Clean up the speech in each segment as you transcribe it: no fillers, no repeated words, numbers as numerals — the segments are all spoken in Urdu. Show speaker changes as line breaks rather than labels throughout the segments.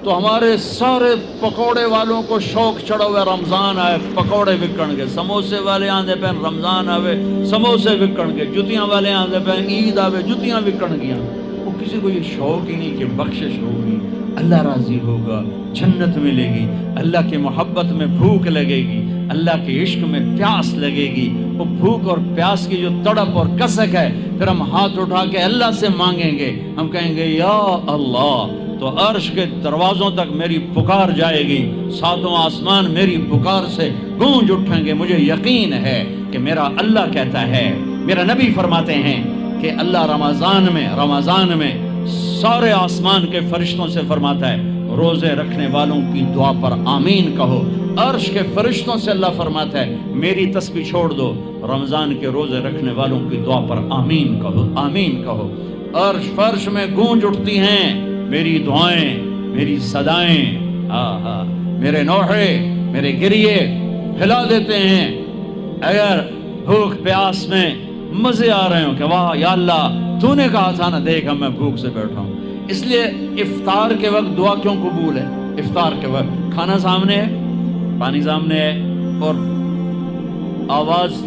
تو ہمارے سارے پکوڑے والوں کو شوق چڑھا ہوا رمضان آئے پکوڑے وکن گے، سموسے والے آندے پہ رمضان آوے سموسے وکن گے، جتیاں والے آندے پہ عید آوے جتیاں وکن گیا۔ وہ کسی کو یہ شوق ہی نہیں کہ بخشش ہوگی، اللہ راضی ہوگا، جنت ملے گی، اللہ کی محبت میں بھوک لگے گی، اللہ کے عشق میں پیاس لگے گی۔ وہ بھوک اور پیاس کی جو تڑپ اور کسک ہے، پھر ہم ہاتھ اٹھا کے اللہ سے مانگیں گے، ہم کہیں گے یا اللہ، تو عرش کے دروازوں تک میری پکار جائے گی، ساتوں آسمان میری پکار سے گونج اٹھیں گے۔ مجھے یقین ہے کہ میرا اللہ کہتا ہے، میرا نبی فرماتے ہیں کہ اللہ رمضان میں سارے آسمان کے فرشتوں سے فرماتا ہے روزے رکھنے والوں کی دعا پر آمین کہو۔ عرش کے فرشتوں سے اللہ فرماتا ہے میری تسبیح چھوڑ دو، رمضان کے روزے رکھنے والوں کی دعا پر آمین کہو، آمین کہو۔ عرش فرش میں گونج اٹھتی ہیں میری دعائیں، میری صدائیں، میرے نوحے، میرے گریے ہلا دیتے ہیں۔ اگر بھوک پیاس میں مزے آ رہے ہوں کہ واہ یا اللہ تو نے کہا تھا نا، دیکھ میں بھوک سے بیٹھا ہوں۔ اس لیے افطار کے وقت دعا کیوں قبول ہے؟ افطار کے وقت کھانا سامنے ہے، پانی سامنے ہے، اور آواز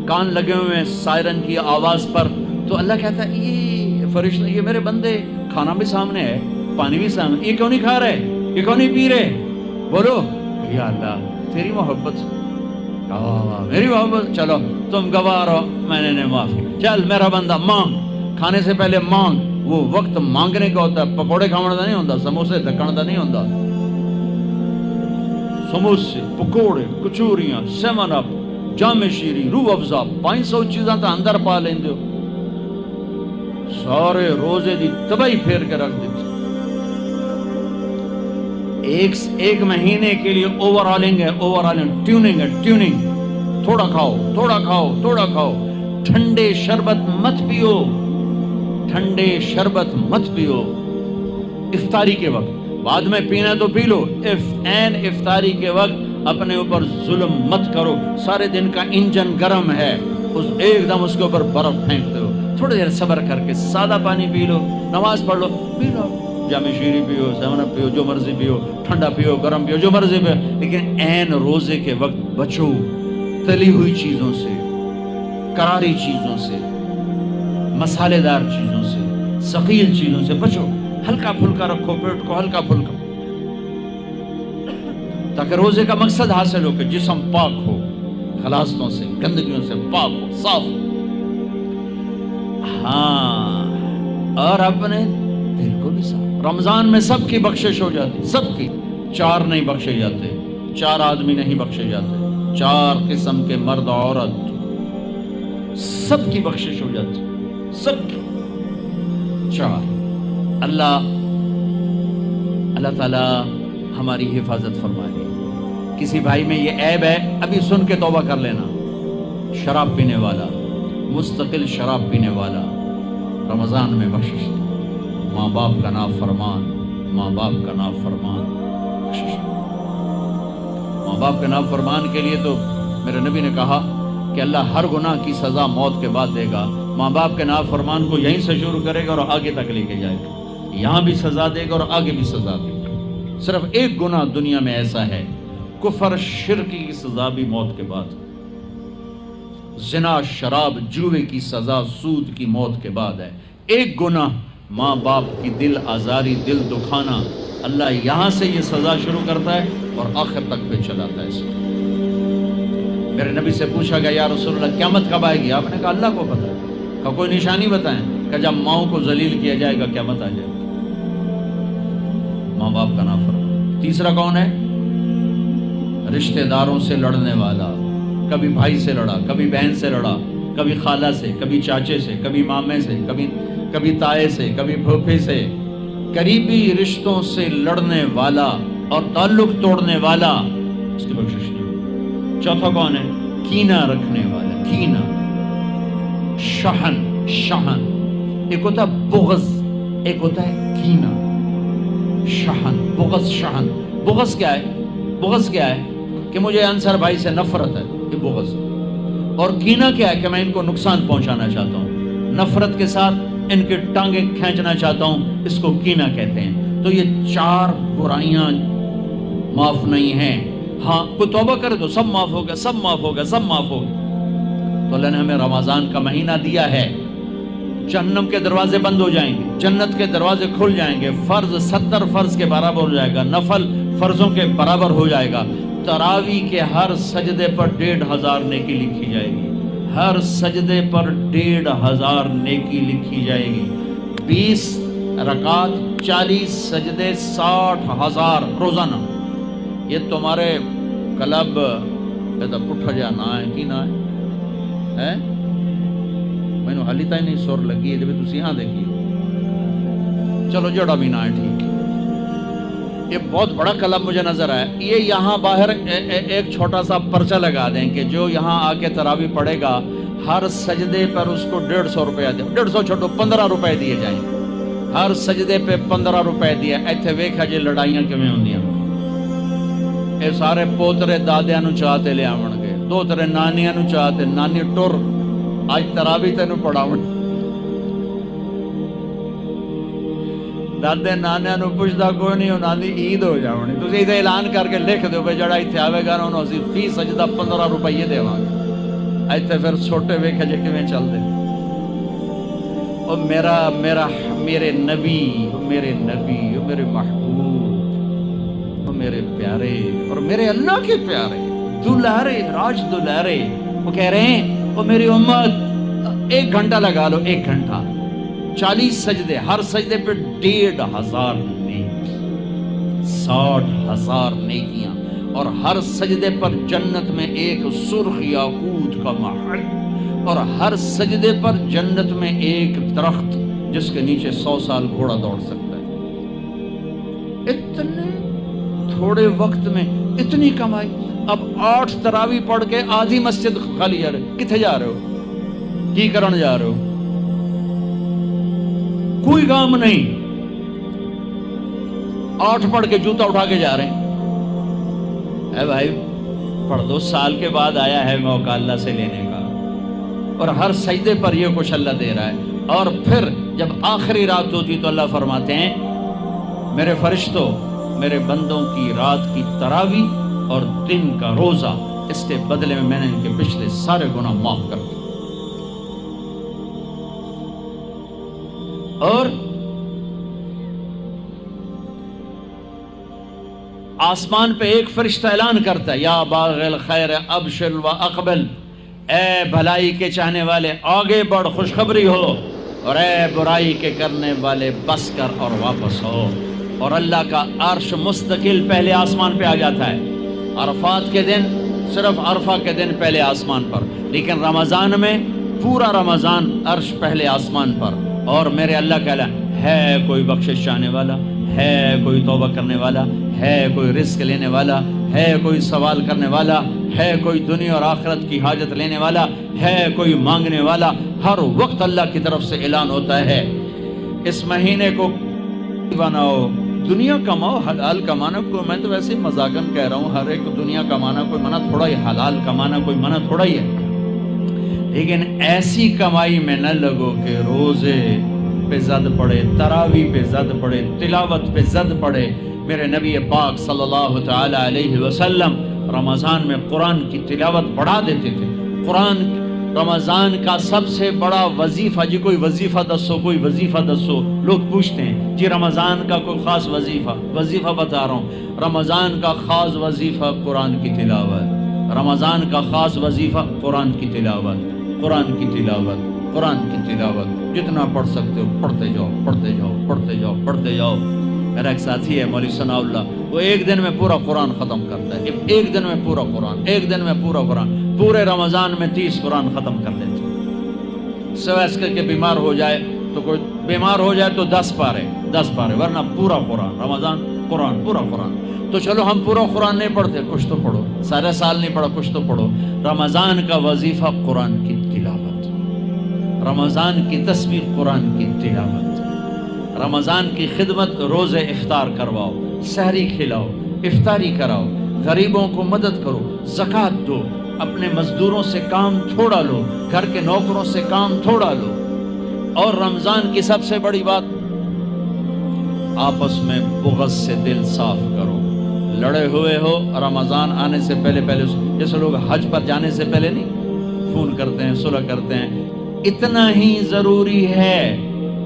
کان لگے ہوئے ہیں سائرن کی آواز پر، تو اللہ کہتا ہے یہ فرشتہ، یہ میرے بندے، کھانا بھی سامنے ہے، پانی بھی سامنے، یہ کیوں نہیں کھا رہے، یہ کیوں نہیں پی رہے؟ بولو یا اللہ تیری محبت، میری محبت، چلو تم گواہ رہو، میں نے معافی، چل میرا بندہ مانگ، کھانے سے پہلے مانگ۔ وہ وقت مانگنے کا ہوتا ہے، پکوڑے کھانے کا نہیں ہوتا، سموسے دکھانے کا نہیں ہوتا۔ سموسے، پکوڑے، کچوریاں، سیون اپ، جام شیری، روح افزا، 500 چیزاں تو اندر پا لیندے ہو، سارے روزے دی تباہی پھیر کے رکھ دیتے۔ ایک مہینے کے لیے اوور آلنگ ہے، ٹیوننگ ہے، ٹیوننگ، تھوڑا کھاؤ، تھوڑا کھاؤ، تھوڑا کھاؤ، ٹھنڈے شربت مت پیو، ٹھنڈے شربت مت پیو افطاری کے وقت، بعد میں پینا تو پی لو، این افطاری کے وقت اپنے اوپر ظلم مت کرو۔ سارے دن کا انجن گرم ہے، ایک دم اس کے اوپر برف پھینک دو، تھوڑی دیر صبر کر کے سادہ پانی پی لو، نماز پڑھ لو، پی لو، جام شیری پیو، سیون اپ پیو، جو مرضی پیو، ٹھنڈا پیو، گرم پیو، جو مرضی پیو، لیکن این روزے کے وقت بچو تلی ہوئی چیزوں سے، کراری چیزوں سے، مسالے دار چیزوں سے، ثقیل چیزوں سے بچو، ہلکا پھلکا رکھو پیٹ کو، ہلکا پھلکا، تاکہ روزے کا مقصد حاصل ہو کہ جسم پاک ہو، خلاصتوں سے، گندگیوں سے پاک ہو، صاف ہو۔ ہاں، اور اپنے دل کو بھی صاف۔ رمضان میں سب کی بخشش ہو جاتی، سب کی، 4 نہیں بخشے جاتے، 4 آدمی نہیں بخشے جاتے، 4 قسم کے مرد عورت، سب کی بخشش ہو جاتی، سب کی، 4۔ اللہ تعالی ہماری حفاظت فرمائے۔ کسی بھائی میں یہ عیب ہے، ابھی سن کے توبہ کر لینا، شراب پینے والا، مستقل شراب پینے والا، رمضان میں بخشش، ماں باپ کا نافرمان، ماں باپ کا نافرمان، بخشش۔ ماں باپ کے نافرمان کے لیے تو میرے نبی نے کہا کہ اللہ ہر گناہ کی سزا موت کے بعد دے گا۔ ماں باپ کے نافرمان کو یہیں سے شروع کرے گا اور آگے تک لے کے جائے گا، یہاں بھی سزا دے گا اور آگے بھی سزا دے گا۔ صرف ایک گناہ دنیا میں ایسا ہے، کفر شرک کی سزا بھی موت کے بعد، زنا، شراب، جوے کی سزا سود کی موت کے بعد ہے۔ ایک گناہ ماں باپ کی دل آزاری، دل دکھانا، اللہ یہاں سے یہ سزا شروع کرتا ہے اور آخر تک پہ چلاتا ہے اس کو۔ میرے نبی سے پوچھا گیا یا رسول اللہ قیامت کب آئے گی؟ آپ نے کہا اللہ کو پتہ ہے۔ کہ کوئی نشانی بتائیں؟ کہ جب ماؤں کو ذلیل کیا جائے گا قیامت آ جائے گی۔ ماں باپ کا نافرمان۔ تیسرا کون ہے؟ رشتہ داروں سے لڑنے والا، کبھی بھائی سے لڑا، کبھی بہن سے لڑا، کبھی خالہ سے، کبھی چاچے سے، کبھی مامے سے، کبھی تائے سے، کبھی پھوپھے سے، قریبی رشتوں سے لڑنے والا اور تعلق توڑنے والا، اس کی بخشش نہیں۔ چوتھا کون ہے؟ کینہ رکھنے والا، کینہ، شحن، ایک ہوتا ہے بغض، ایک ہوتا ہے کینہ، شحن، بغض، شحن۔ بغض کیا ہے؟ بغض کیا ہے؟ کہ مجھے انصر بھائی سے نفرت ہے، یہ بغض۔ اور کینہ کیا ہے؟ کہ میں ان کو نقصان پہنچانا چاہتا ہوں، نفرت کے ساتھ ان کے ٹانگیں کھینچنا چاہتا ہوں، اس کو کینہ کہتے ہیں۔ تو یہ 4 برائیاں معاف نہیں ہیں. ہاں کوئی توبہ کرے تو سب معاف ہو گیا، سب معاف ہو گیا، سب معاف ہو گیا. تو اللہ نے ہمیں رمضان کا مہینہ دیا ہے، جہنم کے دروازے بند ہو جائیں گے، جنت کے دروازے کھل جائیں گے، فرض 70 فرض کے برابر ہو جائے گا، نفل فرضوں کے برابر ہو جائے گا. تراویح کے ہر سجدے پر 1500 نیکی لکھی جائے گی، ہر سجدے پر 1500 نیکی لکھی جائے گی. 20 رکعت 40 سجدے 60,000 روزانہ. یہ تمہارے کلب پٹھا جا نہ ہے کی نہ ہے میں نے حالی تھی نہیں سر لگی ہے جب تسی یہاں دیکھی. چلو جڑا بھی نہ ہے ٹھیک. یہ بہت بڑا کلب مجھے نظر آیا. یہ یہاں باہر ایک چھوٹا سا پرچہ لگا دیں کہ جو یہاں آ کے تراویح پڑھے گا ہر سجدے پر اس کو 150 روپیہ دے. 150 چھوٹو 15 روپے دیے جائیں. ہر سجدے پہ 15 روپے دیا. ایتھے ویکھا جی لڑائیاں کیویں ہوندیاں. اے سارے پوترے دادیاں نو چاہتے لے آون گے، دوترے نانیاں نو چاہتے نانی ٹر اج تراویح تینوں پڑھاون. دادے نانیاں نو پوچھدا کوئی نہیں، انہاں دی عید ہو جاونی. تسی ایتھے اعلان کر کے لکھ دیو بھئی جڑا ایتھے آوے گا انہوں اسی فی سجدہ 15 روپے دیواں گے. ایتھے پھر چھوٹے ویکھا جے کیویں چلدے. او میرے نبی، میرے محبوب، میرے پیارے اور میرے اللہ کے پیارے دلارے راج دلارے، وہ کہہ رہے ہیں وہ میری امت 1 گھنٹہ لگا لو، 1 گھنٹہ 40 سجدے، ہر سجدے پہ 1500 نیکی، 60,000 نیکیاں. اور ہر سجدے پر جنت میں ایک سرخ یاقوت کا محل، اور ہر سجدے پر جنت میں ایک درخت جس کے نیچے 100 سال گھوڑا دوڑ سکتا ہے. اتنے تھوڑے وقت میں اتنی کمائی. اب 8 تراویح پڑھ کے آدھی مسجد خالی جا رہے. کتھے جا رہے ہو؟ کی کرن جا رہے ہو؟ کوئی کام نہیں. 8 پڑھ کے جوتا اٹھا کے جا رہے ہیں. اے بھائی پڑھ دو، سال کے بعد آیا ہے موقع اللہ سے لینے کا. اور ہر سجدے پر یہ کچھ اللہ دے رہا ہے. اور پھر جب آخری رات ہوتی تو اللہ فرماتے ہیں میرے فرشتوں، میرے بندوں کی رات کی تراویح اور دن کا روزہ، اس کے بدلے میں نے ان کے پچھلے سارے گناہ معاف کر دیے. اور آسمان پہ ایک فرشتہ اعلان کرتا ہے یا باغ الخیر ابشر و اقبل، اے بھلائی کے چاہنے والے آگے بڑھ خوشخبری ہو، اور اے برائی کے کرنے والے بس کر اور واپس ہو. اور اللہ کا عرش مستقل پہلے آسمان پہ آ جاتا ہے. عرفات کے دن صرف عرفہ کے دن پہلے آسمان پر، لیکن رمضان میں پورا رمضان عرش پہلے آسمان پر. اور میرے اللہ کہلا ہے کوئی بخشش چاہنے والا، ہے کوئی توبہ کرنے والا، ہے کوئی رزق لینے والا، ہے کوئی سوال کرنے والا، ہے کوئی دنیا اور آخرت کی حاجت لینے والا، ہے کوئی مانگنے والا. ہر وقت اللہ کی طرف سے اعلان ہوتا ہے اس مہینے کو بناؤ، دنیا کماؤ، حلال کمانا کوئی، میں تو ویسے مذاقن کہہ رہا ہوں، ہر ایک دنیا کمانا کوئی منع تھوڑا ہی، حلال کمانا کوئی منع تھوڑا ہی ہے. لیکن ایسی کمائی میں نہ لگو کہ روزے پہ زد پڑے، تراویح پہ زد پڑے، تلاوت پہ زد پڑے. میرے نبی پاک صلی اللہ تعالی علیہ وسلم رمضان میں قرآن کی تلاوت بڑھا دیتے تھے. قرآن رمضان کا سب سے بڑا وظیفہ، جی کوئی وظیفہ دسو، کوئی وظیفہ دسو. لوگ پوچھتے ہیں جی رمضان کا کوئی خاص وظیفہ بتا رہا ہوں. رمضان کا خاص وظیفہ قرآن کی تلاوت. رمضان کا خاص وظیفہ قرآن کی تلاوت، قرآن کی تلاوت، قرآن کی تلاوت. جتنا پڑھ سکتے ہو پڑھتے جاؤ، پڑھتے جاؤ، پڑھتے جاؤ، پڑھتے جاؤ. میرا ایک ساتھی ہے مولوی ثناء اللہ، وہ ایک دن میں پورا قرآن ختم کرتا ہے. ایک دن میں پورا قرآن، ایک دن میں پورا قرآن. پورے رمضان میں 30 قرآن ختم کر دیتے ہیں. سوائے اس کے بیمار ہو جائے تو کوئی بیمار ہو جائے تو 10 پارے، ورنہ پورا قرآن. رمضان قرآن، پورا قرآن. تو چلو ہم پورا قرآن نہیں پڑھتے، کچھ تو پڑھو. سارے سال نہیں پڑھا، کچھ تو پڑھو. رمضان کا وظیفہ قرآن کی تلاوت، رمضان کی تسبیح قرآن کی تلاوت. رمضان کی خدمت، روزے افطار کرواؤ، سحری کھلاؤ، افطاری کراؤ، غریبوں کو مدد کرو، زکوٰۃ دو، اپنے مزدوروں سے کام تھوڑا لو، گھر کے نوکروں سے کام تھوڑا لو. اور رمضان کی سب سے بڑی بات، آپس میں بغض سے دل صاف کرو. لڑے ہوئے ہو رمضان آنے سے پہلے جیسے لوگ حج پر جانے سے پہلے نہیں فون کرتے ہیں، صلح کرتے ہیں، اتنا ہی ضروری ہے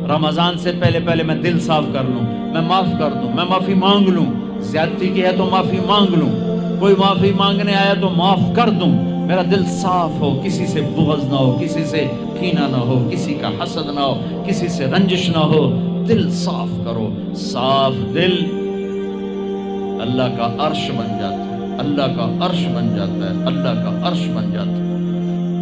رمضان سے پہلے میں دل صاف کر لوں، میں معاف کر دوں، میں معافی مانگ لوں. زیادتی کی ہے تو معافی مانگ لوں، کوئی معافی مانگنے آیا تو معاف کر دوں. میرا دل صاف ہو، کسی سے بغض نہ ہو، کسی سے کینہ نہ ہو، کسی کا حسد نہ ہو، کسی سے رنجش نہ ہو. دل صاف کرو. صاف دل اللہ کا عرش بن جاتا ہے، اللہ کا عرش بن جاتا ہے، اللہ کا عرش بن جاتا ہے.